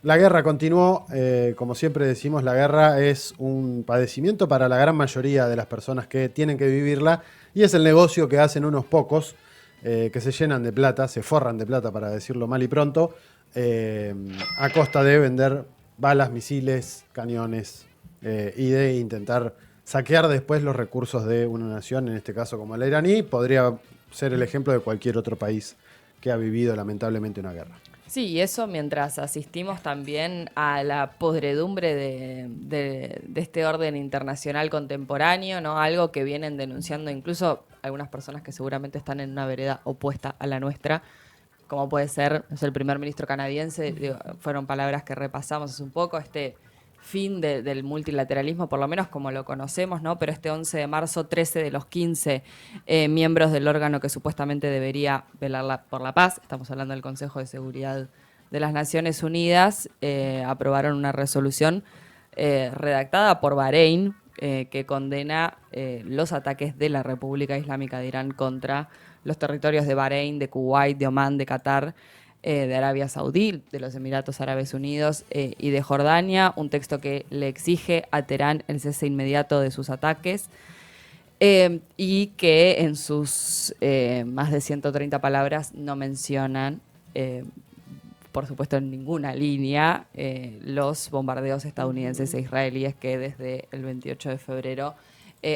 La guerra continuó, como siempre decimos, la guerra es un padecimiento para la gran mayoría de las personas que tienen que vivirla y es el negocio que hacen unos pocos que se llenan de plata, se forran de plata para decirlo mal y pronto, eh, a costa de vender balas, misiles, cañones y de intentar saquear después los recursos de una nación, en este caso como la iraní, podría ser el ejemplo de cualquier otro país que ha vivido lamentablemente una guerra. Sí, y eso mientras asistimos también a la podredumbre de este orden internacional contemporáneo, ¿no? Algo que vienen denunciando incluso algunas personas que seguramente están en una vereda opuesta a la nuestra, como puede ser, no sé, el primer ministro canadiense, digo, fueron palabras que repasamos hace un poco, este fin del multilateralismo, por lo menos como lo conocemos, ¿no? Pero este 11 de marzo, 13 de los 15 miembros del órgano que supuestamente debería velar por la paz, estamos hablando del Consejo de Seguridad de las Naciones Unidas, aprobaron una resolución redactada por Bahrein, que condena los ataques de la República Islámica de Irán contra los territorios de Bahrein, de Kuwait, de Omán, de Qatar, de Arabia Saudí, de los Emiratos Árabes Unidos y de Jordania, un texto que le exige a Teherán el cese inmediato de sus ataques y que en sus más de 130 palabras no mencionan, por supuesto en ninguna línea, los bombardeos estadounidenses e israelíes que desde el 28 de febrero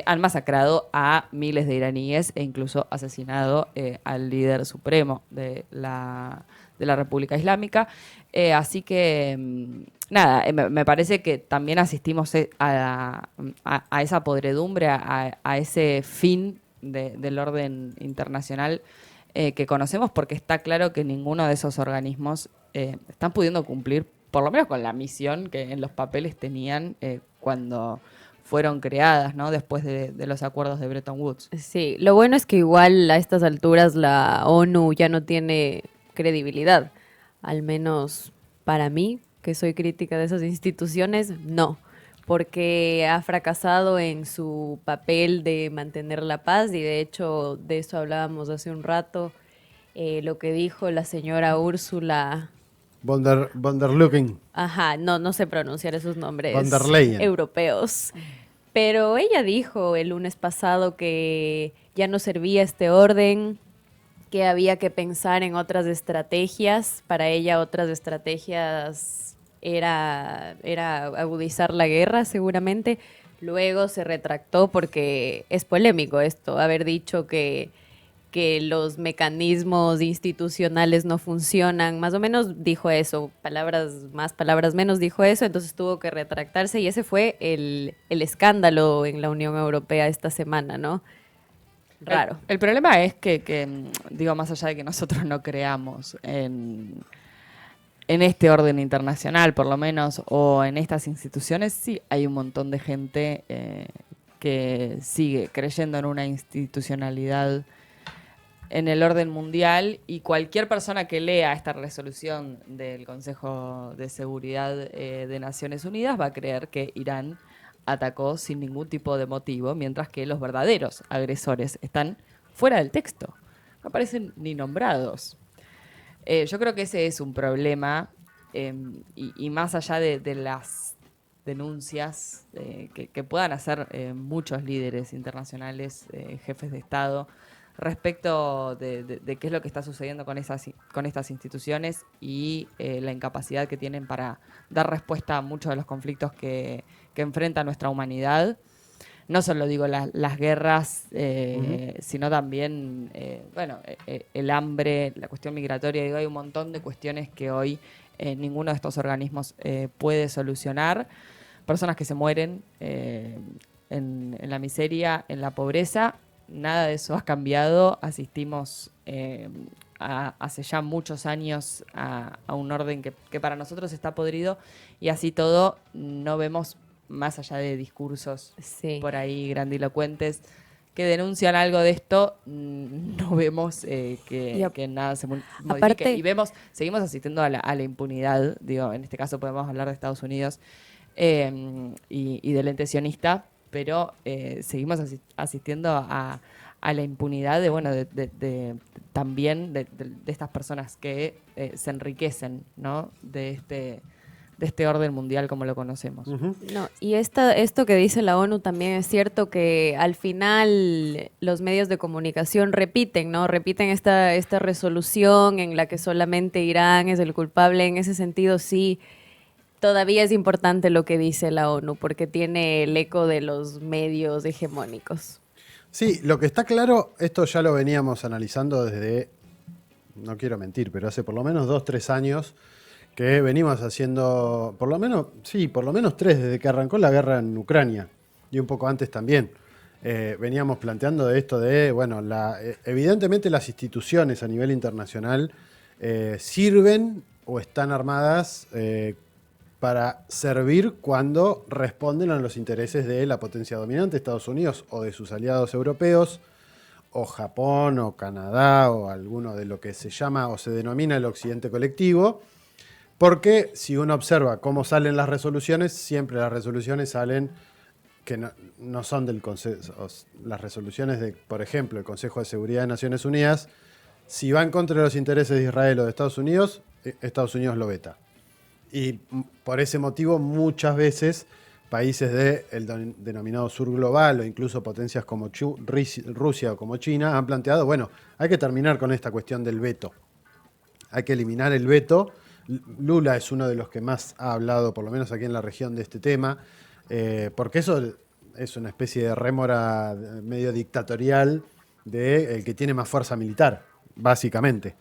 han masacrado a miles de iraníes e incluso asesinado al líder supremo de la República Islámica. Así que, nada, me parece que también asistimos a esa podredumbre, a ese fin del orden internacional que conocemos, porque está claro que ninguno de esos organismos están pudiendo cumplir, por lo menos con la misión que en los papeles tenían cuando fueron creadas, ¿no? Después de los acuerdos de Bretton Woods. Sí, lo bueno es que igual a estas alturas la ONU ya no tiene credibilidad, al menos para mí, que soy crítica de esas instituciones, no, porque ha fracasado en su papel de mantener la paz y de hecho de eso hablábamos hace un rato, lo que dijo la señora Úrsula, Von der Leyen. ajá, no, no sé pronunciar esos Von der nombres Leyen. europeos. Pero ella dijo el lunes pasado que ya no servía este orden, que había que pensar en otras estrategias. Para ella otras estrategias era agudizar la guerra, seguramente. Luego se retractó porque es polémico esto, haber dicho que los mecanismos institucionales no funcionan. Más o menos dijo eso, palabras más, palabras menos dijo eso, entonces tuvo que retractarse y ese fue el escándalo en la Unión Europea esta semana, ¿no? Raro. El problema es digo, más allá de que nosotros no creamos en este orden internacional, por lo menos, o en estas instituciones, sí hay un montón de gente que sigue creyendo en una institucionalidad en el orden mundial y cualquier persona que lea esta resolución del Consejo de Seguridad de Naciones Unidas va a creer que Irán atacó sin ningún tipo de motivo, mientras que los verdaderos agresores están fuera del texto, no aparecen ni nombrados. Yo creo que ese es un problema y más allá de las denuncias que puedan hacer muchos líderes internacionales, jefes de Estado, respecto de qué es lo que está sucediendo con estas instituciones y la incapacidad que tienen para dar respuesta a muchos de los conflictos que enfrenta nuestra humanidad. No solo digo las guerras, sino también el hambre, la cuestión migratoria. Digo, hay un montón de cuestiones que hoy ninguno de estos organismos puede solucionar. Personas que se mueren en la miseria, en la pobreza. Nada de eso ha cambiado. Asistimos hace ya muchos años a un orden que para nosotros está podrido y así todo no vemos más allá de discursos Sí. por ahí grandilocuentes que denuncian algo de esto, no vemos que nada se modifique. Aparte, Y seguimos asistiendo a la impunidad, digo, en este caso podemos hablar de Estados Unidos y del ente sionista, pero seguimos asistiendo a la impunidad de, bueno, también de estas personas que se enriquecen, ¿no? este orden mundial como lo conocemos. Ujú. No, y esto que dice la ONU también es cierto, que al final los medios de comunicación repiten, ¿no? Repiten esta resolución en la que solamente Irán es el culpable. En ese sentido, sí, todavía es importante lo que dice la ONU, porque tiene el eco de los medios hegemónicos. Sí, lo que está claro, esto ya lo veníamos analizando desde, no quiero mentir, pero hace por lo menos 2-3 años que venimos haciendo, por lo menos 3, desde que arrancó la guerra en Ucrania, y un poco antes también. Veníamos planteando de esto de, bueno, evidentemente las instituciones a nivel internacional sirven o están armadas para servir cuando responden a los intereses de la potencia dominante, Estados Unidos, o de sus aliados europeos, o Japón, o Canadá, o alguno de lo que se llama o se denomina el occidente colectivo, porque si uno observa cómo salen las resoluciones, siempre las resoluciones salen que no son del Consejo. Las resoluciones de, por ejemplo, el Consejo de Seguridad de Naciones Unidas, si va en contra de los intereses de Israel o de Estados Unidos lo veta. Y por ese motivo muchas veces países del denominado sur global o incluso potencias como Rusia o como China han planteado, bueno, hay que terminar con esta cuestión del veto. Hay que eliminar el veto. Lula es uno de los que más ha hablado, por lo menos aquí en la región, de este tema, porque eso es una especie de rémora medio dictatorial del que tiene más fuerza militar, básicamente.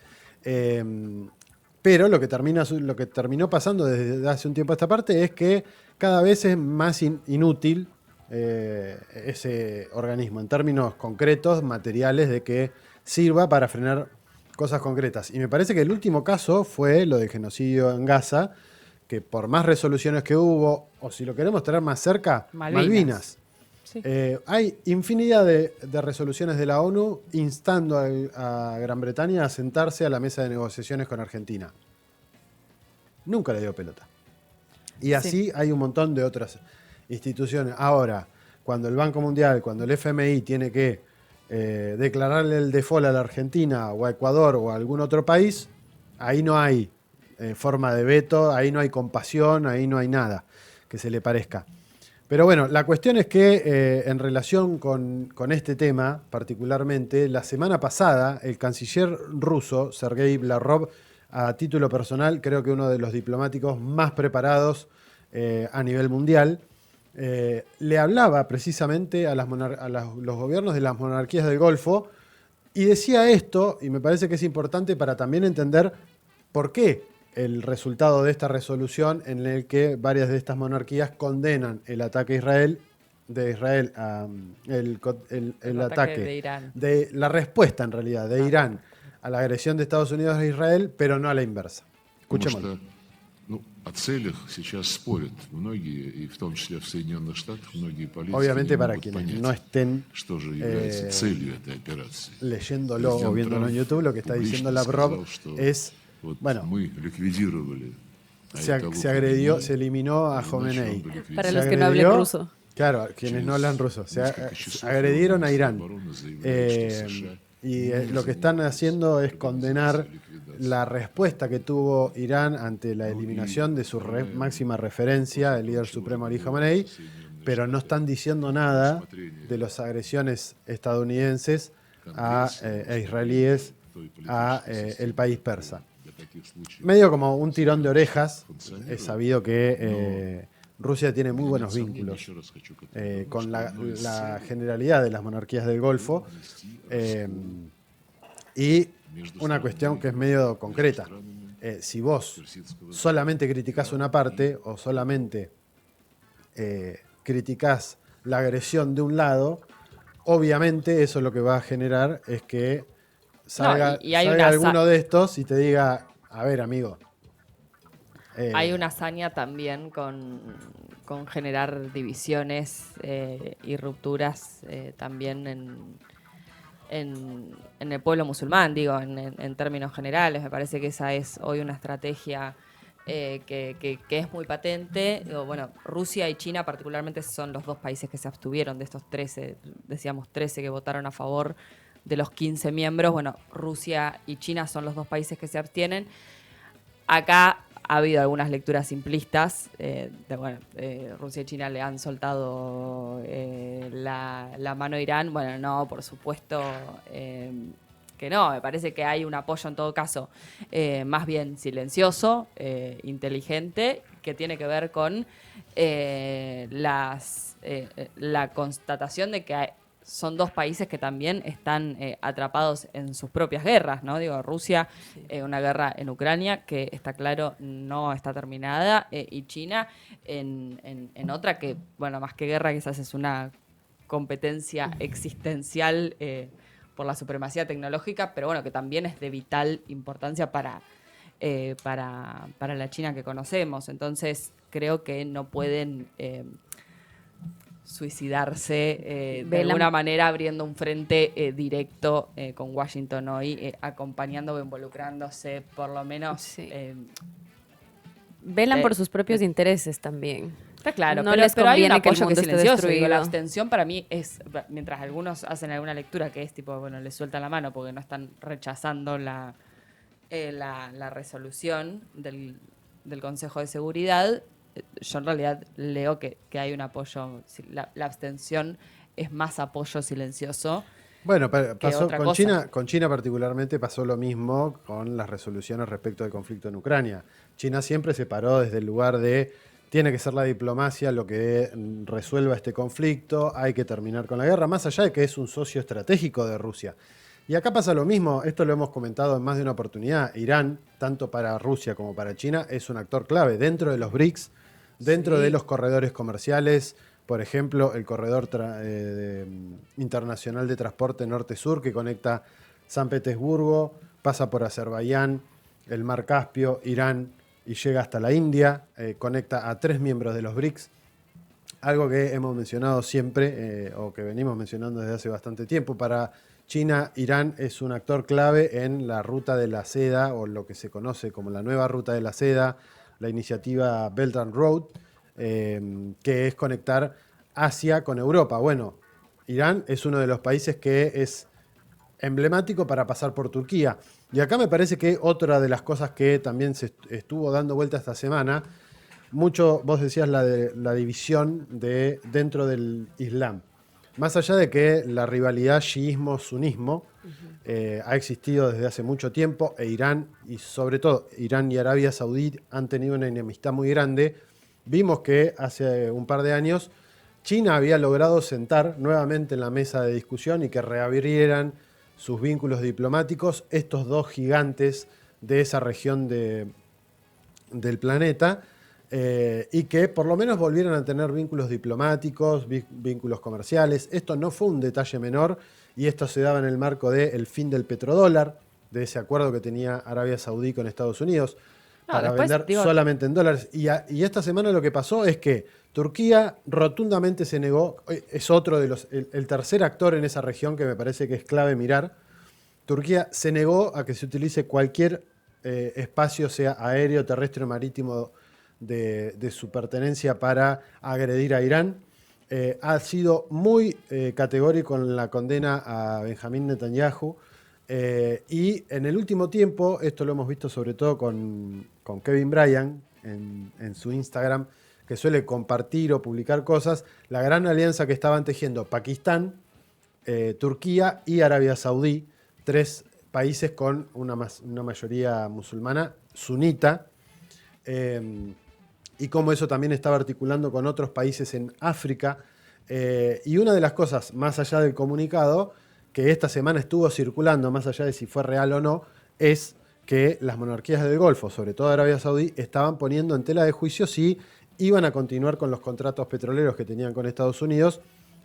Pero lo que terminó pasando desde hace un tiempo a esta parte es que cada vez es más inútil ese organismo en términos concretos, materiales, de que sirva para frenar cosas concretas. Y me parece que el último caso fue lo del genocidio en Gaza, que por más resoluciones que hubo, o si lo queremos tener más cerca, Malvinas. Sí. Hay infinidad de resoluciones de la ONU instando a Gran Bretaña a sentarse a la mesa de negociaciones con Argentina. Nunca le dio pelota. Y así hay un montón de otras instituciones. Ahora, cuando el Banco Mundial, cuando el FMI tiene que declararle el default a la Argentina o a Ecuador o a algún otro país, ahí no hay forma de veto, ahí no hay compasión, ahí no hay nada que se le parezca. Pero bueno, la cuestión es que en relación con este tema particularmente, la semana pasada el canciller ruso, Sergei Lavrov, a título personal, creo que uno de los diplomáticos más preparados a nivel mundial, le hablaba precisamente a los gobiernos de las monarquías del Golfo y decía esto, y me parece que es importante para también entender por qué el resultado de esta resolución en el que varias de estas monarquías condenan el ataque a Israel, el ataque de Irán. de la respuesta en realidad de Irán a la agresión de Estados Unidos a Israel, pero no a la inversa. Escuchémoslo. О целях сейчас спорят многие, и в том числе в Соединенных Штатах, многие политики Obviamente не para могут quienes понять, no estén что же является целью этой операции. leyéndolo o Президент viéndolo en Трамп YouTube, lo que está diciendo публично Lavrov сказал, что es, вот bueno, мы ликвидировали se agredió, se eliminó a Khomeini. Para Se los que no hablen agredió- ruso. Claro, quienes no hablan ruso. Se agredieron a Irán. Y lo que están haciendo es condenar la respuesta que tuvo Irán ante la eliminación de su máxima referencia, el líder supremo Ali Khamenei, pero no están diciendo nada de las agresiones estadounidenses e israelíes a el país persa. Medio como un tirón de orejas. Es sabido que Rusia tiene muy buenos vínculos con la generalidad de las monarquías del Golfo. Y una cuestión que es medio concreta. Si vos solamente criticás una parte o solamente criticás la agresión de un lado, obviamente eso lo que va a generar es que salga alguno de estos y te diga, a ver, amigo. Hay una hazaña también con generar divisiones y rupturas también en el pueblo musulmán, digo, en términos generales. Me parece que esa es hoy una estrategia que es muy patente. Digo, bueno, Rusia y China particularmente son los dos países que se abstuvieron de estos 13, decíamos 13 que votaron a favor de los 15 miembros. Bueno, Rusia y China son los dos países que se abstienen. Acá ha habido algunas lecturas simplistas. Rusia y China le han soltado la mano a Irán. Bueno, no, por supuesto que no. Me parece que hay un apoyo en todo caso más bien silencioso, inteligente, que tiene que ver con la constatación de que son dos países que también están atrapados en sus propias guerras, ¿no? Digo, Rusia, una guerra en Ucrania que está claro no está terminada, y China en otra que, bueno, más que guerra quizás es una competencia existencial por la supremacía tecnológica, pero bueno, que también es de vital importancia para la China que conocemos. Entonces, creo que no pueden suicidarse de alguna manera abriendo un frente directo con Washington hoy, acompañando o involucrándose por lo menos. Sí. Velan por sus propios intereses también. Está claro, no pero les hay un conviene que el apoyo que mundo es esté silencioso. Digo, la destruido. abstención para mí es, mientras algunos hacen alguna lectura que es tipo, bueno, les sueltan la mano porque no están rechazando la resolución del Consejo de Seguridad, yo en realidad leo que hay un apoyo. La abstención es más apoyo silencioso. Bueno, pasó otra con cosa. China, con China particularmente pasó lo mismo con las resoluciones respecto del conflicto en Ucrania. China siempre se paró desde el lugar de tiene que ser la diplomacia lo que resuelva este conflicto, hay que terminar con la guerra, más allá de que es un socio estratégico de Rusia. Y acá pasa lo mismo, esto lo hemos comentado en más de una oportunidad. Irán, tanto para Rusia como para China, es un actor clave dentro de los BRICS, dentro de los corredores comerciales. Por ejemplo, el corredor internacional de transporte norte-sur que conecta San Petersburgo, pasa por Azerbaiyán, el Mar Caspio, Irán y llega hasta la India, conecta a 3 miembros de los BRICS. Algo que hemos mencionado siempre, o que venimos mencionando desde hace bastante tiempo. Para China, Irán es un actor clave en la ruta de la seda, o lo que se conoce como la nueva ruta de la seda, la iniciativa Belt and Road, que es conectar Asia con Europa. Bueno, Irán es uno de los países que es emblemático para pasar por Turquía. Y acá me parece que otra de las cosas que también se estuvo dando vuelta esta semana, mucho, vos decías la división dentro del Islam. Más allá de que la rivalidad chiismo-sunismo ha existido desde hace mucho tiempo, e Irán, y sobre todo Irán y Arabia Saudí han tenido una enemistad muy grande, vimos que hace un par de años China había logrado sentar nuevamente en la mesa de discusión y que reabrieran sus vínculos diplomáticos estos dos gigantes de esa región del planeta, y que por lo menos volvieran a tener vínculos diplomáticos, vínculos comerciales. Esto no fue un detalle menor y esto se daba en el marco del fin del petrodólar, de ese acuerdo que tenía Arabia Saudí con Estados Unidos para vender solamente en dólares. Y esta semana lo que pasó es que Turquía rotundamente se negó, es otro de el tercer actor en esa región que me parece que es clave mirar. Turquía se negó a que se utilice cualquier espacio, sea aéreo, terrestre o marítimo, de su pertenencia para agredir a Irán. Ha sido muy categórico en la condena a Benjamín Netanyahu. Y en el último tiempo, esto lo hemos visto sobre todo con Kevin Bryant en su Instagram, que suele compartir o publicar cosas, la gran alianza que estaban tejiendo Pakistán, Turquía y Arabia Saudí, 3 países con una mayoría musulmana sunita, y cómo eso también estaba articulando con otros países en África. Y una de las cosas, más allá del comunicado, que esta semana estuvo circulando, más allá de si fue real o no, es que las monarquías del Golfo, sobre todo Arabia Saudí, estaban poniendo en tela de juicio si iban a continuar con los contratos petroleros que tenían con Estados Unidos,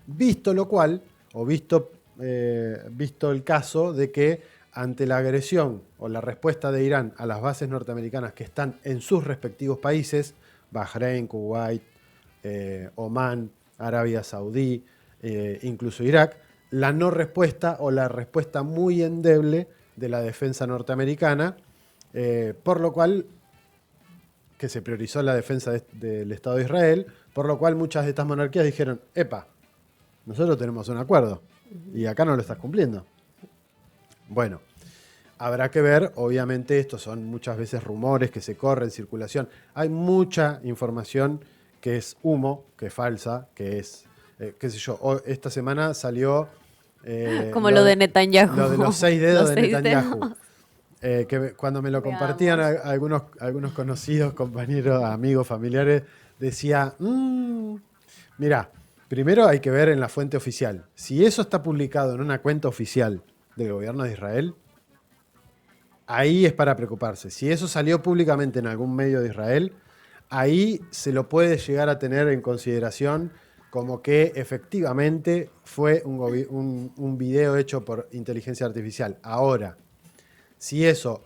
visto lo cual, o visto el caso de que ante la agresión o la respuesta de Irán a las bases norteamericanas que están en sus respectivos países, Bahrein, Kuwait, Omán, Arabia Saudí, incluso Irak, la no respuesta o la respuesta muy endeble de la defensa norteamericana, por lo cual que se priorizó la defensa del Estado de Israel, por lo cual muchas de estas monarquías dijeron, epa, nosotros tenemos un acuerdo y acá no lo estás cumpliendo. Bueno, Habrá que ver, obviamente, estos son muchas veces rumores que se corren, circulación. Hay mucha información que es humo, que es falsa, que es, qué sé yo, esta semana salió... Como lo de Netanyahu. Lo de los 6 dedos Los de 6 Netanyahu. dedos. Cuando me lo Veamos. compartían algunos conocidos, compañeros, amigos, familiares, decía, mira, primero hay que ver en la fuente oficial. Si eso está publicado en una cuenta oficial del gobierno de Israel, ahí es para preocuparse. Si eso salió públicamente en algún medio de Israel, ahí se lo puede llegar a tener en consideración como que efectivamente fue un video hecho por inteligencia artificial. Ahora, si eso,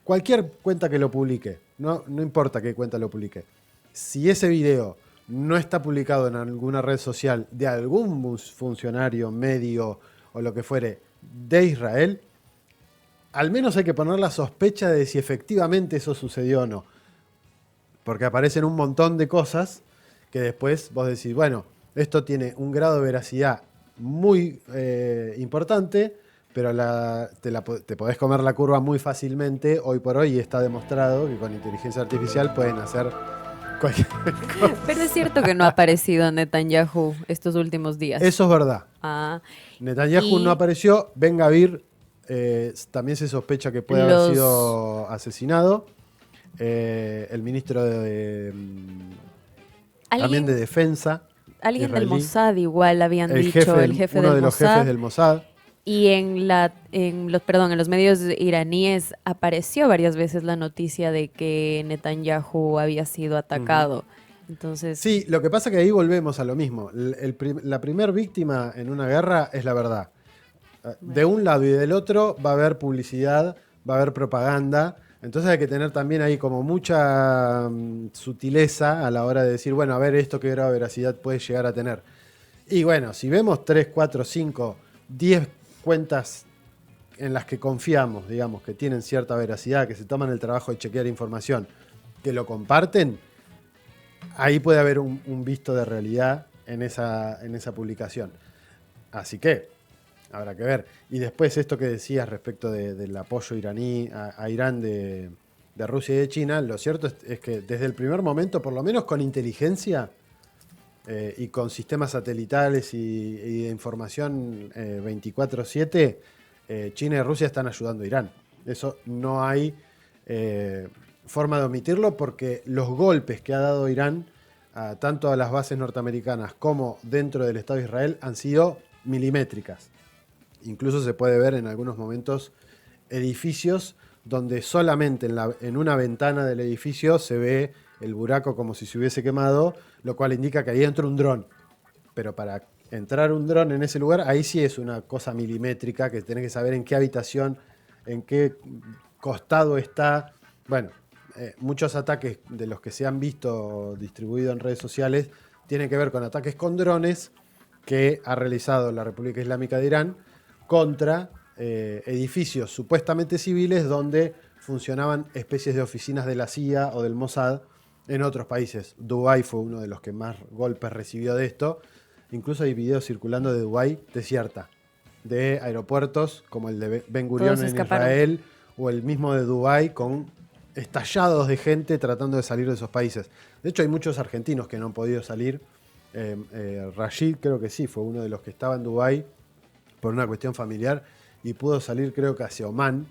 cualquier cuenta que lo publique, no importa qué cuenta lo publique, si ese video no está publicado en alguna red social de algún funcionario, medio o lo que fuere de Israel, al menos hay que poner la sospecha de si efectivamente eso sucedió o no. Porque aparecen un montón de cosas que después vos decís, bueno, esto tiene un grado de veracidad muy importante, pero te podés comer la curva muy fácilmente. Hoy por hoy está demostrado que con inteligencia artificial pueden hacer cualquier cosa. Pero es cierto que no ha aparecido Netanyahu estos últimos días. Eso es verdad. Ah, Netanyahu no apareció. Ben Gavir también se sospecha que puede haber sido asesinado. El ministro también de Defensa. Alguien israelí. del Mossad igual habían dicho, el jefe uno del de los Mossad. jefes del Mossad. Y en los medios iraníes apareció varias veces la noticia de que Netanyahu había sido atacado. Entonces, Sí, lo que pasa es que ahí volvemos a lo mismo. La primer víctima en una guerra es la verdad. De un lado y del otro va a haber publicidad, va a haber propaganda. Entonces hay que tener también ahí como mucha sutileza a la hora de decir, bueno, a ver esto qué grado de veracidad puede llegar a tener. Y bueno, si vemos 3, 4, 5, 10 cuentas en las que confiamos, digamos, que tienen cierta veracidad, que se toman el trabajo de chequear información, que lo comparten, ahí puede haber un visto de realidad en esa publicación. Así que habrá que ver. Y después esto que decías respecto del apoyo iraní a Irán de Rusia y de China, lo cierto es que desde el primer momento, por lo menos con inteligencia y con sistemas satelitales y de información 24/7, China y Rusia están ayudando a Irán. Eso no hay forma de omitirlo porque los golpes que ha dado Irán tanto a las bases norteamericanas como dentro del Estado de Israel han sido milimétricas. Incluso se puede ver en algunos momentos edificios donde solamente en una ventana del edificio se ve el buraco como si se hubiese quemado, lo cual indica que ahí entra un dron. Pero para entrar un dron en ese lugar, ahí sí es una cosa milimétrica, que tenés que saber en qué habitación, en qué costado está. Bueno, muchos ataques de los que se han visto distribuidos en redes sociales tienen que ver con ataques con drones que ha realizado la República Islámica de Irán contra edificios supuestamente civiles donde funcionaban especies de oficinas de la CIA o del Mossad en otros países. Dubái fue uno de los que más golpes recibió de esto. Incluso hay videos circulando de Dubái desierta, de aeropuertos como el de Ben Gurion en Israel o el mismo de Dubái con estallados de gente tratando de salir de esos países. De hecho hay muchos argentinos que no han podido salir. Rashid creo que sí, fue uno de los que estaba en Dubái por una cuestión familiar y pudo salir creo que hacia Omán,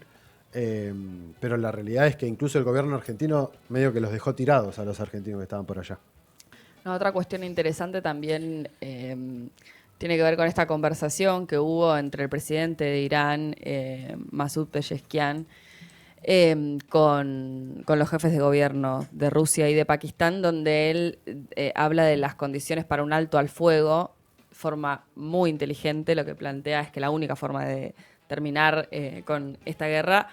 pero la realidad es que incluso el gobierno argentino medio que los dejó tirados a los argentinos que estaban por allá. Otra cuestión interesante también tiene que ver con esta conversación que hubo entre el presidente de Irán, Masoud Pezeshkian, con los jefes de gobierno de Rusia y de Pakistán, donde él habla de las condiciones para un alto al fuego de forma muy inteligente. Lo que plantea es que la única forma de terminar con esta guerra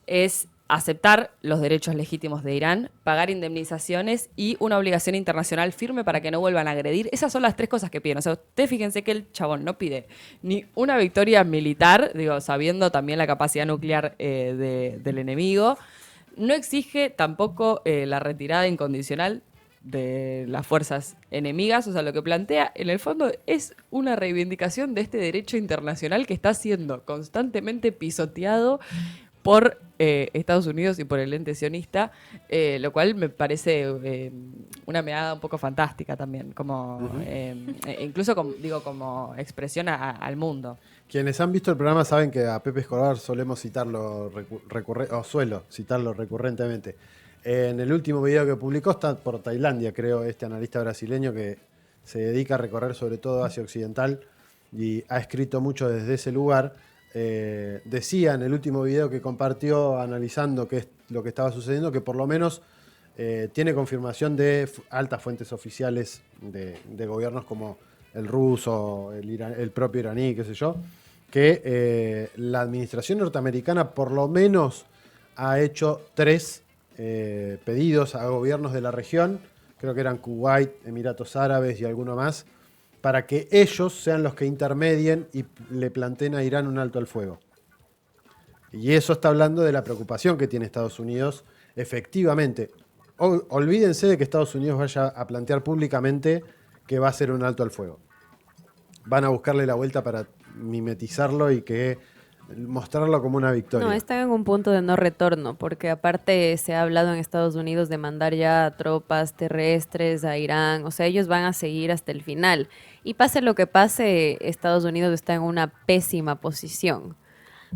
es aceptar los derechos legítimos de Irán, pagar indemnizaciones y una obligación internacional firme para que no vuelvan a agredir. Esas son las tres cosas que piden. O sea, ustedes fíjense que el chabón no pide ni una victoria militar, digo, sabiendo también la capacidad nuclear del enemigo. No exige tampoco la retirada incondicional de las fuerzas enemigas. O sea, lo que plantea, en el fondo, es una reivindicación de este derecho internacional que está siendo constantemente pisoteado por Estados Unidos y por el ente sionista, lo cual me parece una mirada un poco fantástica también, como incluso como expresión al mundo. Quienes han visto el programa saben que a Pepe Escobar solemos citarlo suelo citarlo recurrentemente. En el último video que publicó está por Tailandia, creo, este analista brasileño que se dedica a recorrer sobre todo Asia Occidental y ha escrito mucho desde ese lugar. Decía en el último video que compartió analizando qué es lo que estaba sucediendo, que por lo menos tiene confirmación de altas fuentes oficiales de gobiernos como el ruso, el propio iraní, qué sé yo, que la administración norteamericana por lo menos ha hecho 3 pedidos a gobiernos de la región, creo que eran Kuwait, Emiratos Árabes y alguno más, para que ellos sean los que intermedien y le planteen a Irán un alto al fuego. Y eso está hablando de la preocupación que tiene Estados Unidos. Efectivamente, olvídense de que Estados Unidos vaya a plantear públicamente que va a hacer un alto al fuego. Van a buscarle la vuelta para mimetizarlo y mostrarlo como una victoria. No, están en un punto de no retorno, porque aparte se ha hablado en Estados Unidos de mandar ya tropas terrestres a Irán, o sea, ellos van a seguir hasta el final. Y pase lo que pase, Estados Unidos está en una pésima posición.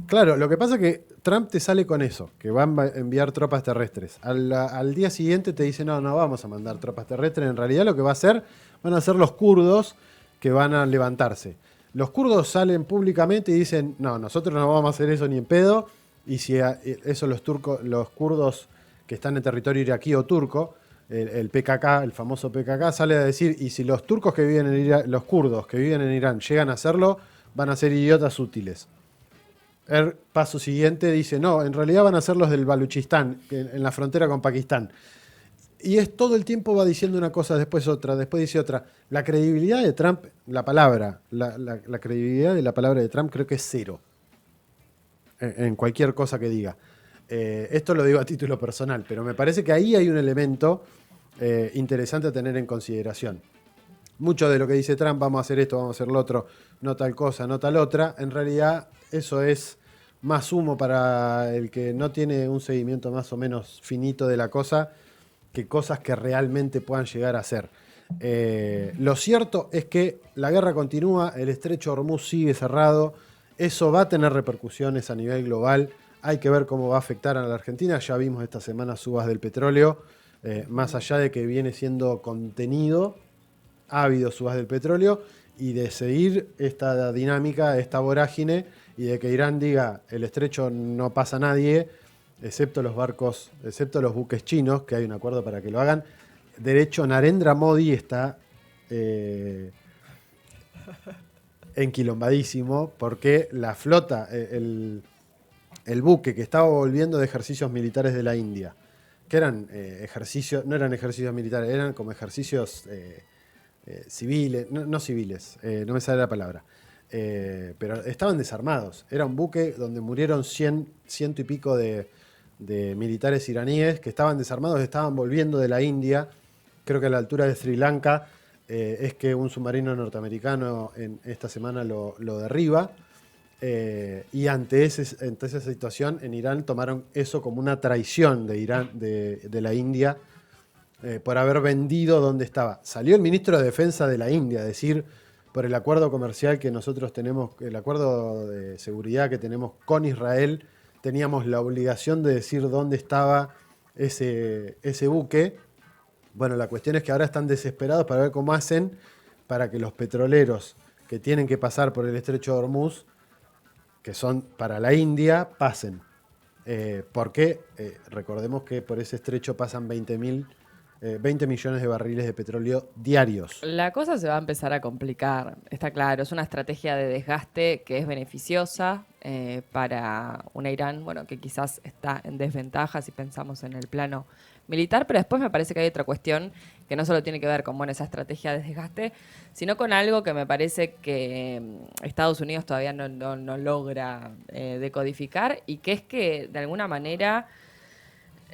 Claro, lo que pasa es que Trump te sale con eso, que van a enviar tropas terrestres. Al día siguiente te dice, no vamos a mandar tropas terrestres. En realidad lo que van a ser los kurdos que van a levantarse. Los kurdos salen públicamente y dicen, no, nosotros no vamos a hacer eso ni en pedo. Y si eso los kurdos que están en territorio iraquí o turco, el PKK, el famoso PKK, sale a decir, y si los turcos que viven en Irán, los kurdos que viven en Irán llegan a hacerlo, van a ser idiotas útiles. El paso siguiente dice, no, en realidad van a ser los del Baluchistán, en la frontera con Pakistán. Y todo el tiempo va diciendo una cosa, después otra, después dice otra. La credibilidad de Trump, la credibilidad de la palabra de Trump creo que es 0. En cualquier cosa que diga. Esto lo digo a título personal, pero me parece que ahí hay un elemento interesante a tener en consideración. Mucho de lo que dice Trump, vamos a hacer esto, vamos a hacer lo otro, no tal cosa, no tal otra, en realidad eso es más humo para el que no tiene un seguimiento más o menos finito de la cosa, que cosas que realmente puedan llegar a ser. Lo cierto es que la guerra continúa, el estrecho de Hormuz sigue cerrado, eso va a tener repercusiones a nivel global, hay que ver cómo va a afectar a la Argentina, ya vimos esta semana subas del petróleo, más allá de que viene siendo contenido, ha habido subas del petróleo, y de seguir esta dinámica, esta vorágine, y de que Irán diga, el estrecho no pasa nadie, excepto los barcos, excepto los buques chinos, que hay un acuerdo para que lo hagan. De hecho, Narendra Modi está enquilombadísimo porque la flota, el buque que estaba volviendo de ejercicios militares de la India, que eran ejercicios, no eran ejercicios militares, eran como ejercicios civiles, no civiles, no me sale la palabra. Pero estaban desarmados. Era un buque donde murieron ciento y pico de militares iraníes que estaban desarmados, estaban volviendo de la India, creo que a la altura de Sri Lanka, es que un submarino norteamericano esta semana lo derriba, y ante esa situación en Irán tomaron eso como una traición de Irán, de la India, por haber vendido donde estaba. Salió el ministro de Defensa de la India a decir, por el acuerdo comercial que nosotros tenemos, el acuerdo de seguridad que tenemos con Israel, teníamos la obligación de decir dónde estaba ese buque. Bueno, la cuestión es que ahora están desesperados para ver cómo hacen para que los petroleros que tienen que pasar por el estrecho de Hormuz, que son para la India, pasen. Porque recordemos que por ese estrecho pasan 20 millones de barriles de petróleo diarios. La cosa se va a empezar a complicar, está claro. Es una estrategia de desgaste que es beneficiosa para una Irán, bueno, que quizás está en desventaja si pensamos en el plano militar, pero después me parece que hay otra cuestión que no solo tiene que ver con esa estrategia de desgaste, sino con algo que me parece que Estados Unidos todavía no logra decodificar, y que es que de alguna manera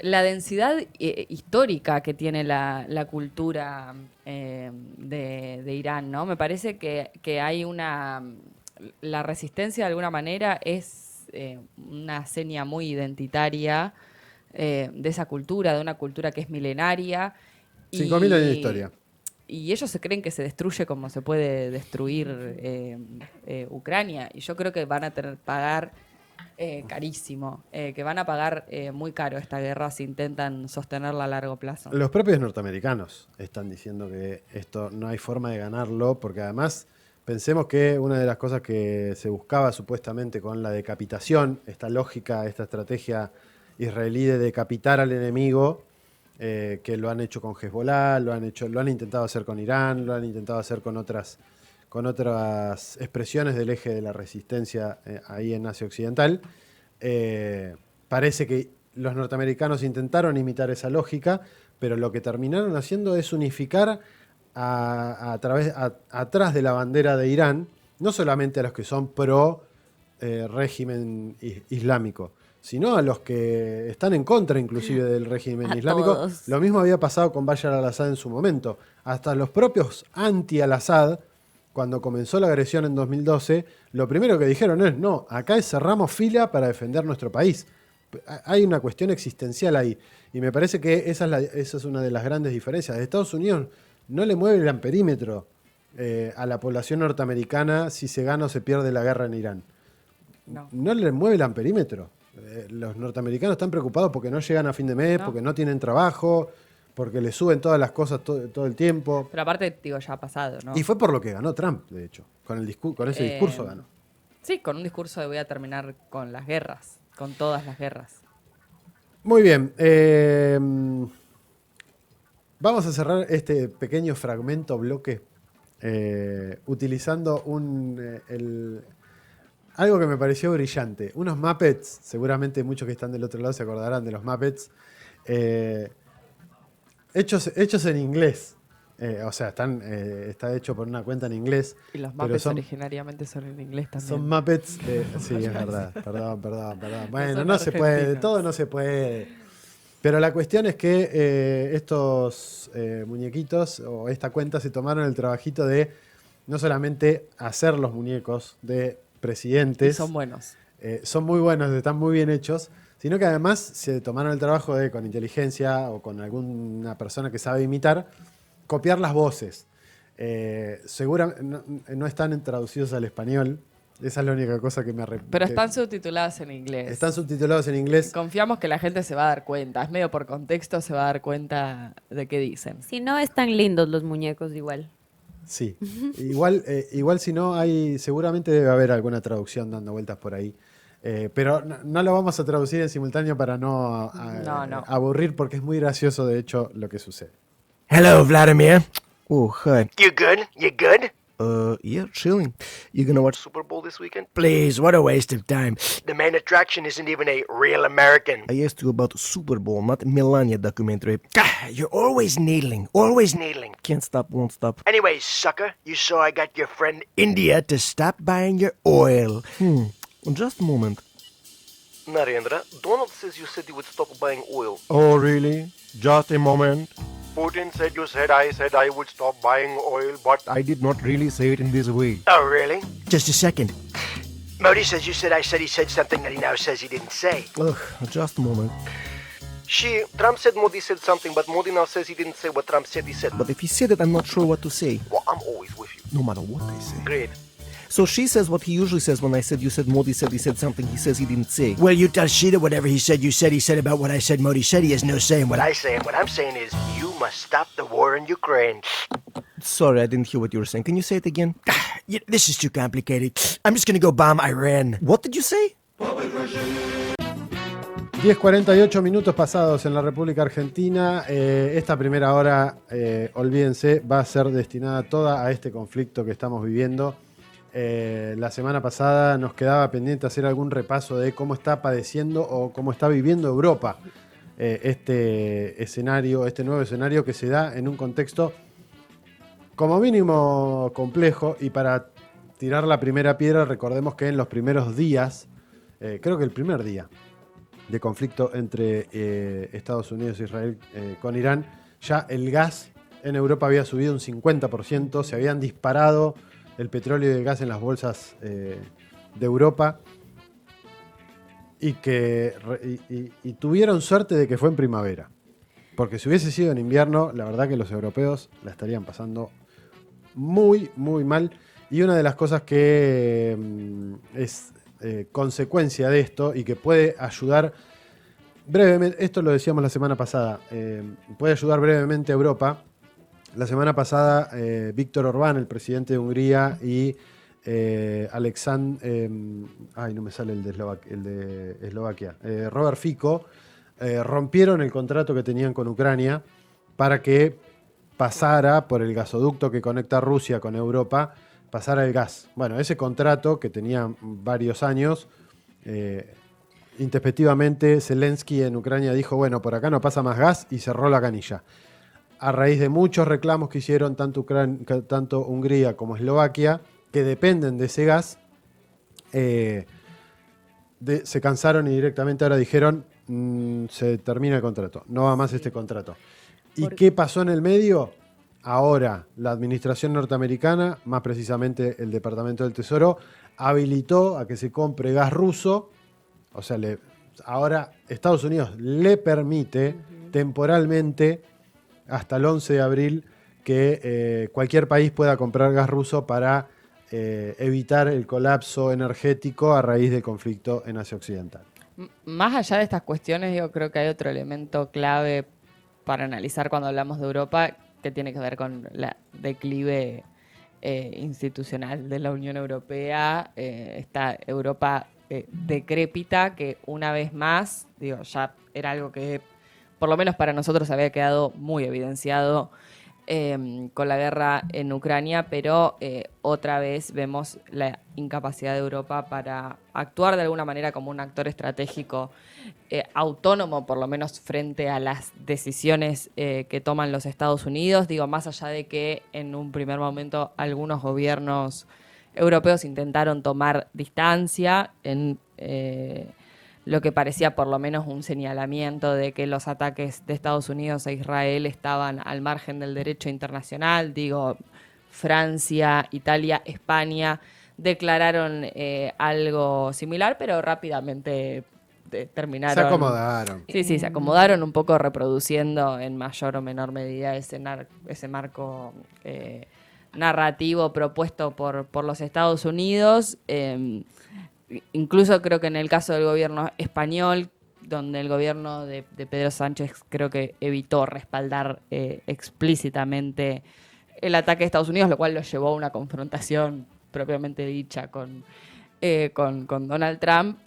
la densidad histórica que tiene la cultura de Irán, ¿no? Me parece que hay la resistencia de alguna manera es una seña muy identitaria de esa cultura, de una cultura que es milenaria. 5.000 años de historia. Y ellos se creen que se destruye como se puede destruir Ucrania. Y yo creo que van a tener que pagar carísimo, que van a pagar muy caro esta guerra si intentan sostenerla a largo plazo. Los propios norteamericanos están diciendo que esto no hay forma de ganarlo, porque además pensemos que una de las cosas que se buscaba supuestamente con la decapitación, esta lógica, esta estrategia israelí de decapitar al enemigo, que lo han hecho con Hezbollah, lo han intentado hacer con Irán, lo han intentado hacer con otras expresiones del eje de la resistencia ahí en Asia Occidental. Parece que los norteamericanos intentaron imitar esa lógica, pero lo que terminaron haciendo es unificar atrás de la bandera de Irán, no solamente a los que son pro régimen islámico, sino a los que están en contra inclusive del régimen islámico. Todos. Lo mismo había pasado con Bashar al-Assad en su momento. Hasta los propios anti-al-Assad, cuando comenzó la agresión en 2012, lo primero que dijeron es, no, acá cerramos fila para defender nuestro país. Hay una cuestión existencial ahí. Y me parece que esa es una de las grandes diferencias. Estados Unidos no le mueve el amperímetro a la población norteamericana si se gana o se pierde la guerra en Irán. No le mueve el amperímetro. Los norteamericanos están preocupados porque no llegan a fin de mes, porque no tienen trabajo, porque le suben todas las cosas todo el tiempo. Pero aparte, digo, ya ha pasado, ¿no? Y fue por lo que ganó Trump, de hecho. Con ese discurso ganó. Sí, con un discurso de voy a terminar con las guerras, con todas las guerras. Muy bien. Vamos a cerrar este pequeño fragmento bloque utilizando algo que me pareció brillante. Unos Muppets, seguramente muchos que están del otro lado se acordarán de los Muppets, hechos en inglés. O sea, está hecho por una cuenta en inglés. Y los Muppets originariamente son en inglés también. Son Muppets, sí, es verdad. Perdón. Bueno, Son no se puede, de argentinos. todo no se puede. Pero la cuestión es que estos muñequitos o esta cuenta se tomaron el trabajito de no solamente hacer los muñecos de presidentes. Y son buenos. Son muy buenos, están muy bien hechos, sino que además se tomaron el trabajo de, con inteligencia o con alguna persona que sabe imitar, copiar las voces. Seguramente no están traducidos al español. Esa es la única cosa que me arrepiento. Pero están subtitulados en inglés. Están subtitulados en inglés. Confiamos que la gente se va a dar cuenta. Es medio por contexto, se va a dar cuenta de qué dicen. Si no, están lindos los muñecos igual. Sí. Igual si no, seguramente debe haber alguna traducción dando vueltas por ahí. Pero no lo vamos a traducir en simultáneo para no aburrir, porque es muy gracioso, de hecho, lo que sucede. Hello, Vladimir. Oh, hi. You good? You good? Yeah, chilling. You gonna watch Super Bowl this weekend? Please, what a waste of time. The main attraction isn't even a real American. I asked you about Super Bowl, not Melania documentary. Ah, you're always needling. Always needling. Can't stop, won't stop. Anyways, sucker, you saw I got your friend India to stop buying your oil. Just a moment. Narendra, Donald says you said you would stop buying oil. Oh, really? Just a moment. Putin said you said I would stop buying oil, but... I did not really say it in this way. Oh, really? Just a second. Modi says you said I said he said something that he now says he didn't say. Ugh, just a moment. Trump said Modi said something, but Modi now says he didn't say what Trump said he said. But if he said it, I'm not sure what to say. Well, I'm always with you. No matter what I say. Great. So she says what he usually says when I said you said Modi said he said something he says he didn't say. Well, you tell Sheeta whatever he said about what I said Modi said. He has no say in what I say. And what I'm saying is you must stop the war in Ukraine. Sorry, I didn't hear what you were saying. Can you say it again? This is too complicated. I'm just gonna go bomb Iran. What did you say? 10:48 minutos pasados en la República Argentina. Esta primera hora, olvídense, va a ser destinada toda a este conflicto que estamos viviendo. La semana pasada nos quedaba pendiente hacer algún repaso de cómo está padeciendo o cómo está viviendo Europa este nuevo escenario que se da en un contexto como mínimo complejo. Y para tirar la primera piedra, recordemos que en los primeros días, creo que el primer día de conflicto entre Estados Unidos e Israel con Irán, ya el gas en Europa había subido un 50%, se habían disparado el petróleo y el gas en las bolsas de Europa. y que y tuvieron suerte de que fue en primavera. Porque si hubiese sido en invierno, la verdad que los europeos la estarían pasando muy, muy mal. Y una de las cosas que es consecuencia de esto y que puede ayudar brevemente, esto lo decíamos la semana pasada, puede ayudar brevemente a Europa. La semana pasada, Víctor Orbán, el presidente de Hungría, y no me sale el de Eslovaquia, Robert Fico, rompieron el contrato que tenían con Ucrania para que pasara por el gasoducto que conecta Rusia con Europa, pasara el gas. Bueno, ese contrato que tenía varios años, intempestivamente Zelensky en Ucrania dijo, bueno, por acá no pasa más gas y cerró la canilla. A raíz de muchos reclamos que hicieron tanto Hungría como Eslovaquia, que dependen de ese gas, se cansaron y directamente ahora dijeron, se termina el contrato, no va más este contrato. ¿Y qué pasó en el medio? Ahora la administración norteamericana, más precisamente el Departamento del Tesoro, habilitó a que se compre gas ruso. O sea, ahora Estados Unidos le permite temporalmente hasta el 11 de abril que cualquier país pueda comprar gas ruso para evitar el colapso energético a raíz del conflicto en Asia Occidental. Más allá de estas cuestiones, yo creo que hay otro elemento clave para analizar cuando hablamos de Europa que tiene que ver con la declive institucional de la Unión Europea, esta Europa decrépita que una vez más, ya era algo que por lo menos para nosotros había quedado muy evidenciado con la guerra en Ucrania, pero otra vez vemos la incapacidad de Europa para actuar de alguna manera como un actor estratégico autónomo, por lo menos frente a las decisiones que toman los Estados Unidos. Digo, más allá de que en un primer momento algunos gobiernos europeos intentaron tomar distancia en lo que parecía por lo menos un señalamiento de que los ataques de Estados Unidos a Israel estaban al margen del derecho internacional. Digo, Francia, Italia, España declararon algo similar, pero rápidamente terminaron... Se acomodaron. Sí, se acomodaron un poco reproduciendo en mayor o menor medida ese marco narrativo propuesto por los Estados Unidos. Incluso creo que en el caso del gobierno español, donde el gobierno de Pedro Sánchez creo que evitó respaldar explícitamente el ataque de Estados Unidos, lo cual lo llevó a una confrontación propiamente dicha con Donald Trump.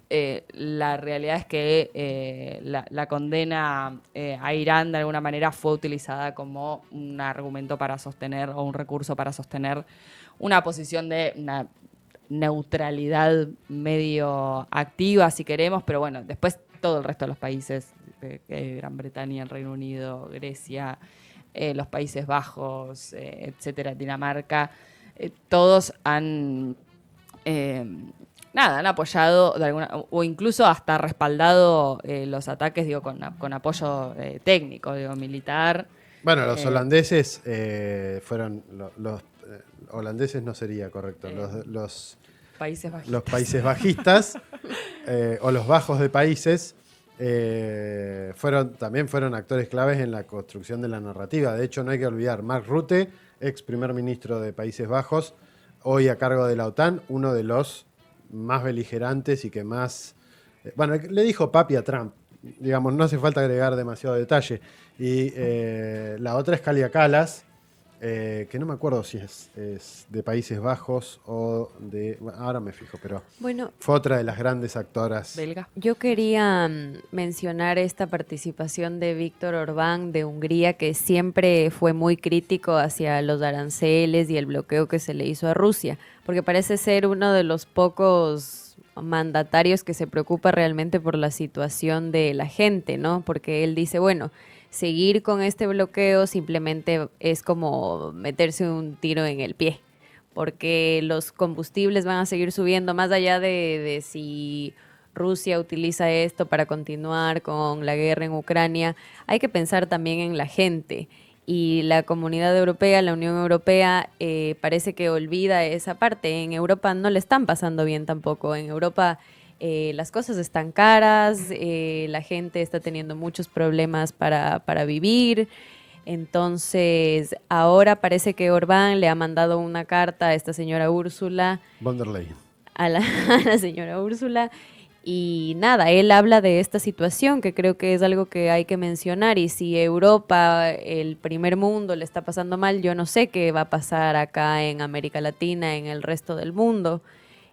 La realidad es que la condena a Irán de alguna manera fue utilizada como un argumento para sostener, o un recurso para sostener una posición de una neutralidad medio activa, si queremos, pero bueno, después todo el resto de los países, Gran Bretaña, el Reino Unido, Grecia, los Países Bajos, etcétera, Dinamarca, todos han apoyado de alguna, o incluso hasta respaldado los ataques, con apoyo técnico, militar. Bueno, los holandeses fueron los holandeses no sería correcto, los Países Bajistas. Los países bajistas o los bajos de países también fueron actores claves en la construcción de la narrativa. De hecho, no hay que olvidar, Mark Rutte, ex primer ministro de Países Bajos, hoy a cargo de la OTAN, uno de los más beligerantes y que más... le dijo papi a Trump, digamos, no hace falta agregar demasiado detalle. Y la otra es Kalia Kallas, que no me acuerdo si es de Países Bajos o de... Ahora me fijo, pero bueno, fue otra de las grandes actoras. Belga. Yo quería mencionar esta participación de Víctor Orbán de Hungría, que siempre fue muy crítico hacia los aranceles y el bloqueo que se le hizo a Rusia, porque parece ser uno de los pocos mandatarios que se preocupa realmente por la situación de la gente, ¿no? Porque él dice, bueno, seguir con este bloqueo simplemente es como meterse un tiro en el pie, porque los combustibles van a seguir subiendo más allá de si Rusia utiliza esto para continuar con la guerra en Ucrania. Hay que pensar también en la gente, y la comunidad europea, la Unión Europea, parece que olvida esa parte. En Europa no le están pasando bien tampoco. En Europa las cosas están caras, la gente está teniendo muchos problemas para vivir. Entonces, ahora parece que Orbán le ha mandado una carta a esta señora Úrsula, Von der Leyen. a la, a la señora Úrsula, y nada, él habla de esta situación que creo que es algo que hay que mencionar, y si Europa, el primer mundo, le está pasando mal, yo no sé qué va a pasar acá en América Latina, en el resto del mundo.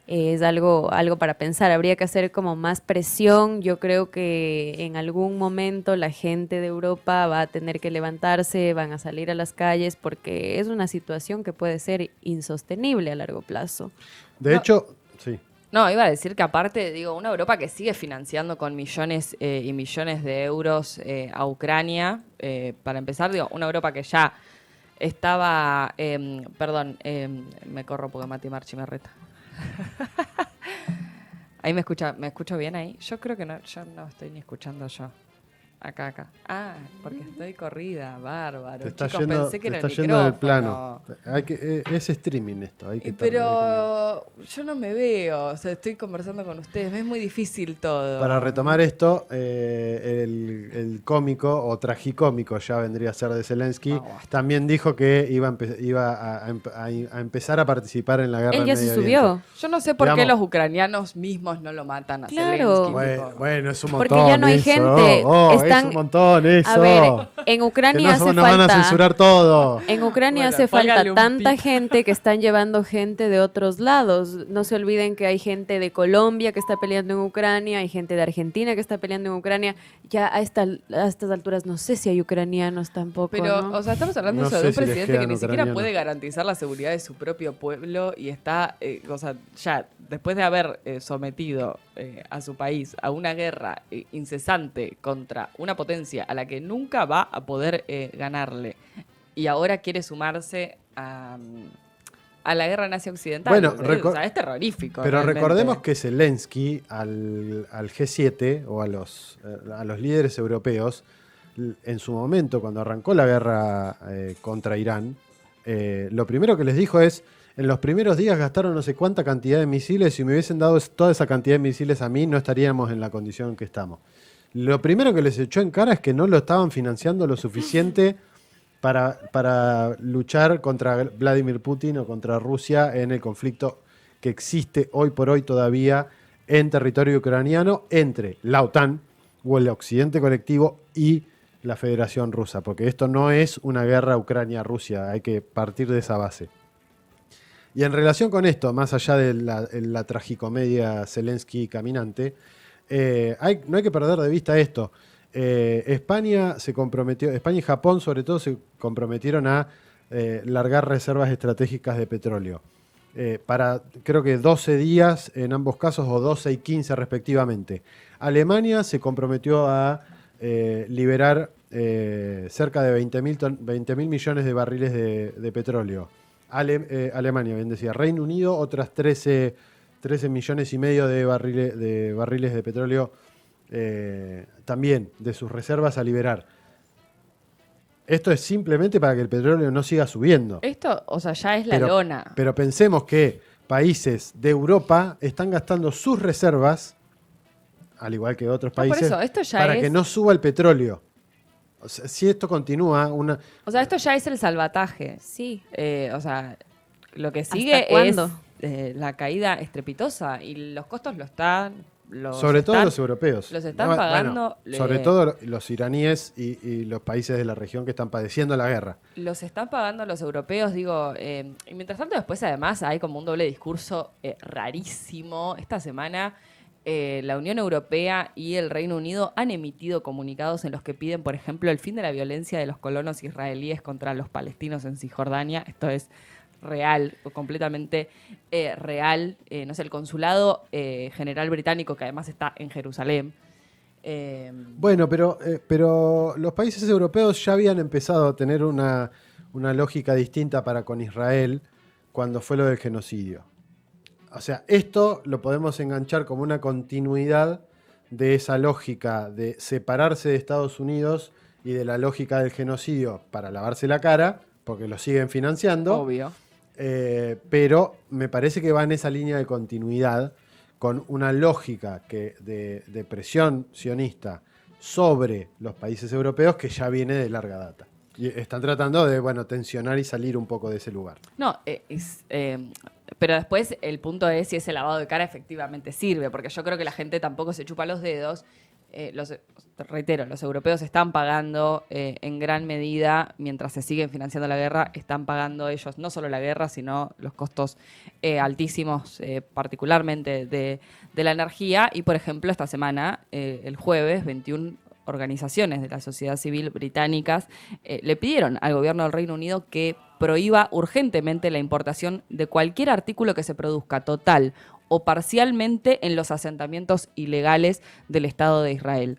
Es algo para pensar, habría que hacer como más presión. Yo creo que en algún momento la gente de Europa va a tener que levantarse, van a salir a las calles, porque es una situación que puede ser insostenible a largo plazo. De hecho, sí. No, iba a decir que aparte, digo, una Europa que sigue financiando con millones y millones de euros a Ucrania, para empezar, digo, una Europa que ya estaba, me corro porque Mati Marchi me reta. Ahí me escucho bien ahí. Yo creo que no, yo no estoy ni escuchando yo. Acá. Ah, porque estoy corrida, bárbaro. Te está Chicos, yendo, pensé que te era está el yendo del micrófono. plano. Es streaming esto. Hay que Pero yo no me veo, o sea, estoy conversando con ustedes, es muy difícil todo. Para retomar esto, el cómico o tragicómico ya vendría a ser de Zelensky, basta. también dijo que iba a empezar a participar en la guerra Él del ya se Medio subió. Oriente. Yo no sé por qué Digamos- los ucranianos mismos no lo matan a Claro. Zelensky. tipo. Bueno, es un Porque montón. ya no hay eso. gente. Es Están- un montón eso. A ver, en que Ucrania nos hace van a falta... censurar todo. En Ucrania Bueno, hace falta póngale un tanta pip. gente que están llevando gente de otros lados. No se olviden que hay gente de Colombia que está peleando en Ucrania, hay gente de Argentina que está peleando en Ucrania. Ya a estas alturas no sé si hay ucranianos tampoco, Pero, ¿no? o sea, estamos hablando No eso de sé un si les presidente que quedan ni siquiera ucranianos. puede garantizar la seguridad de su propio pueblo y está, o sea, ya después de haber sometido a su país a una guerra incesante contra una potencia a la que nunca va a poder ganarle y ahora quiere sumarse a la guerra nazi occidental. Bueno, O sea, es terrorífico. Pero realmente. recordemos que Zelensky al G7 o a los líderes europeos, en su momento, cuando arrancó la guerra contra Irán, lo primero que les dijo es, en los primeros días gastaron no sé cuánta cantidad de misiles, si me hubiesen dado toda esa cantidad de misiles a mí, no estaríamos en la condición en que estamos. Lo primero que les echó en cara es que no lo estaban financiando lo suficiente para luchar contra Vladimir Putin o contra Rusia en el conflicto que existe hoy por hoy todavía en territorio ucraniano entre la OTAN o el Occidente colectivo y la Federación Rusa, porque esto no es una guerra Ucrania-Rusia, hay que partir de esa base. Y en relación con esto, más allá de la tragicomedia Zelensky caminante, no hay que perder de vista esto. España y Japón sobre todo se comprometieron a largar reservas estratégicas de petróleo. Para creo que 12 días en ambos casos, o 12 y 15 respectivamente. Alemania se comprometió a liberar cerca de 20.000 millones de barriles de petróleo. Alemania, bien decía. Reino Unido, otras 13 millones y medio de barriles de petróleo también de sus reservas a liberar. Esto es simplemente para que el petróleo no siga subiendo. Esto, o sea, ya es la lona. Pero pensemos que países de Europa están gastando sus reservas, al igual que otros por países, eso, esto ya para es- que no suba el petróleo. O sea, si esto continúa, O sea, esto ya es el salvataje. Sí. O sea, lo que sigue ¿Hasta cuándo? es la caída estrepitosa y los costos sobre todo los europeos. los están Bueno, pagando, sobre todo los iraníes y los países de la región que están padeciendo la guerra. los están pagando los europeos, digo, y mientras tanto después además hay como un doble discurso rarísimo. Esta semana la Unión Europea y el Reino Unido han emitido comunicados en los que piden, por ejemplo, el fin de la violencia de los colonos israelíes contra los palestinos en Cisjordania. Esto es real, completamente real. No sé, el consulado general británico, que además está en Jerusalén. Bueno, pero los países europeos ya habían empezado a tener una lógica distinta para con Israel cuando fue lo del genocidio. O sea, esto lo podemos enganchar como una continuidad de esa lógica de separarse de Estados Unidos y de la lógica del genocidio para lavarse la cara, porque lo siguen financiando. Obvio. Pero me parece que va en esa línea de continuidad con una lógica de presión sionista sobre los países europeos que ya viene de larga data. Y están tratando de, tensionar y salir un poco de ese lugar. No, pero después el punto es si ese lavado de cara efectivamente sirve, porque yo creo que la gente tampoco se chupa los dedos. Reitero, los europeos están pagando en gran medida, mientras se siguen financiando la guerra, están pagando ellos no solo la guerra, sino los costos altísimos, particularmente de la energía. Y, por ejemplo, esta semana, el jueves, 21 organizaciones de la sociedad civil británicas le pidieron al gobierno del Reino Unido que prohíba urgentemente la importación de cualquier artículo que se produzca total o parcialmente en los asentamientos ilegales del Estado de Israel.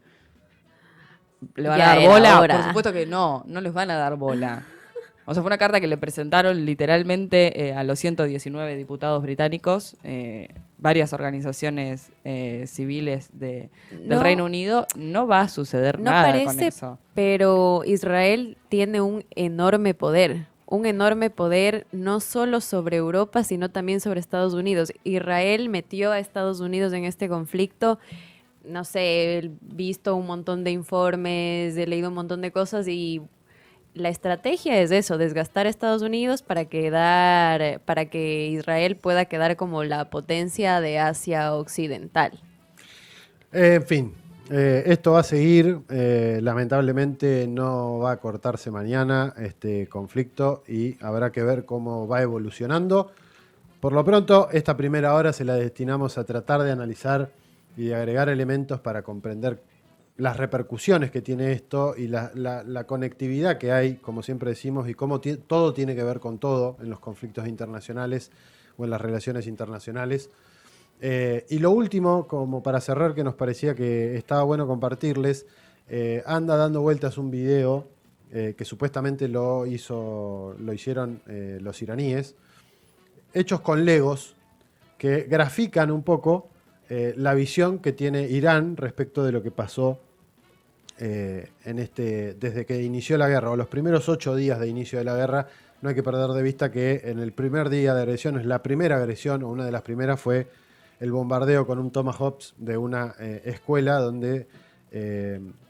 ¿Le van a dar bola? Por supuesto que no les van a dar bola. O sea, fue una carta que le presentaron literalmente a los 119 diputados británicos, varias organizaciones civiles del Reino Unido. No va a suceder nada con eso. Pero Israel tiene un enorme poder no solo sobre Europa, sino también sobre Estados Unidos. Israel metió a Estados Unidos en este conflicto. No sé, he visto un montón de informes, he leído un montón de cosas y la estrategia es eso, desgastar a Estados Unidos para que Israel pueda quedar como la potencia de Asia Occidental. En fin, esto va a seguir. Lamentablemente no va a cortarse mañana este conflicto y habrá que ver cómo va evolucionando. Por lo pronto, esta primera hora se la destinamos a tratar de analizar y de agregar elementos para comprender las repercusiones que tiene esto y la conectividad que hay, como siempre decimos, y cómo todo tiene que ver con todo en los conflictos internacionales o en las relaciones internacionales. Y lo último, como para cerrar, que nos parecía que estaba bueno compartirles, anda dando vueltas un video que supuestamente lo hicieron los iraníes, hechos con legos, que grafican un poco la visión que tiene Irán respecto de lo que pasó desde que inició la guerra, o los primeros 8 días de inicio de la guerra. No hay que perder de vista que en el primer día de agresiones, la primera agresión, o una de las primeras, fue el bombardeo con un Tomahawk de una escuela donde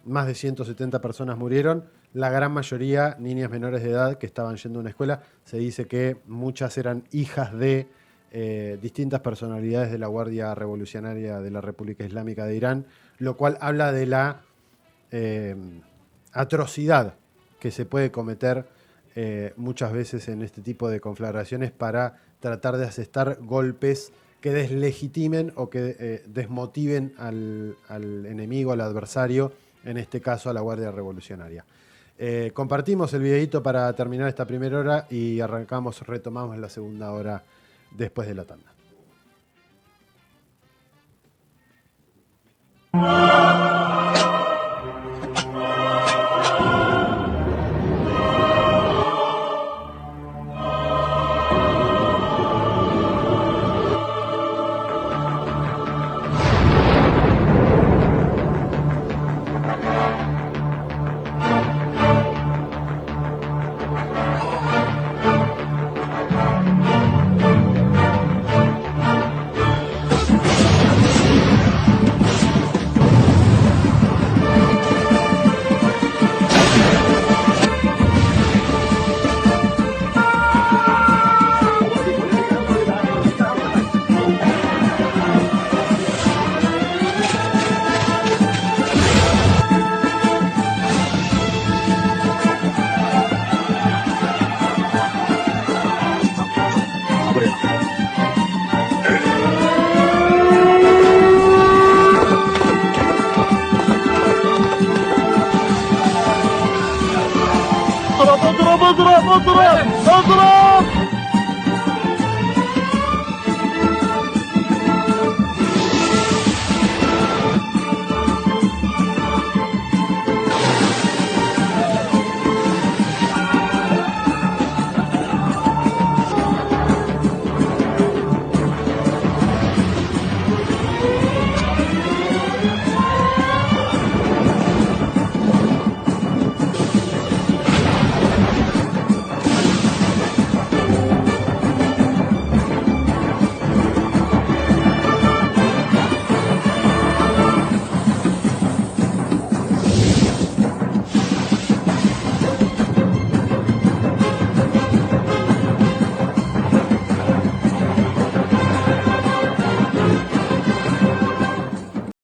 más de 170 personas murieron, la gran mayoría niñas menores de edad que estaban yendo a una escuela. Se dice que muchas eran hijas de distintas personalidades de la Guardia Revolucionaria de la República Islámica de Irán, lo cual habla de la atrocidad que se puede cometer muchas veces en este tipo de conflagraciones para tratar de asestar golpes que deslegitimen o que desmotiven al enemigo, al adversario, en este caso a la Guardia Revolucionaria. Compartimos el videito para terminar esta primera hora y retomamos la segunda hora después de la tanda. اضرب اضرب اضرب اضرب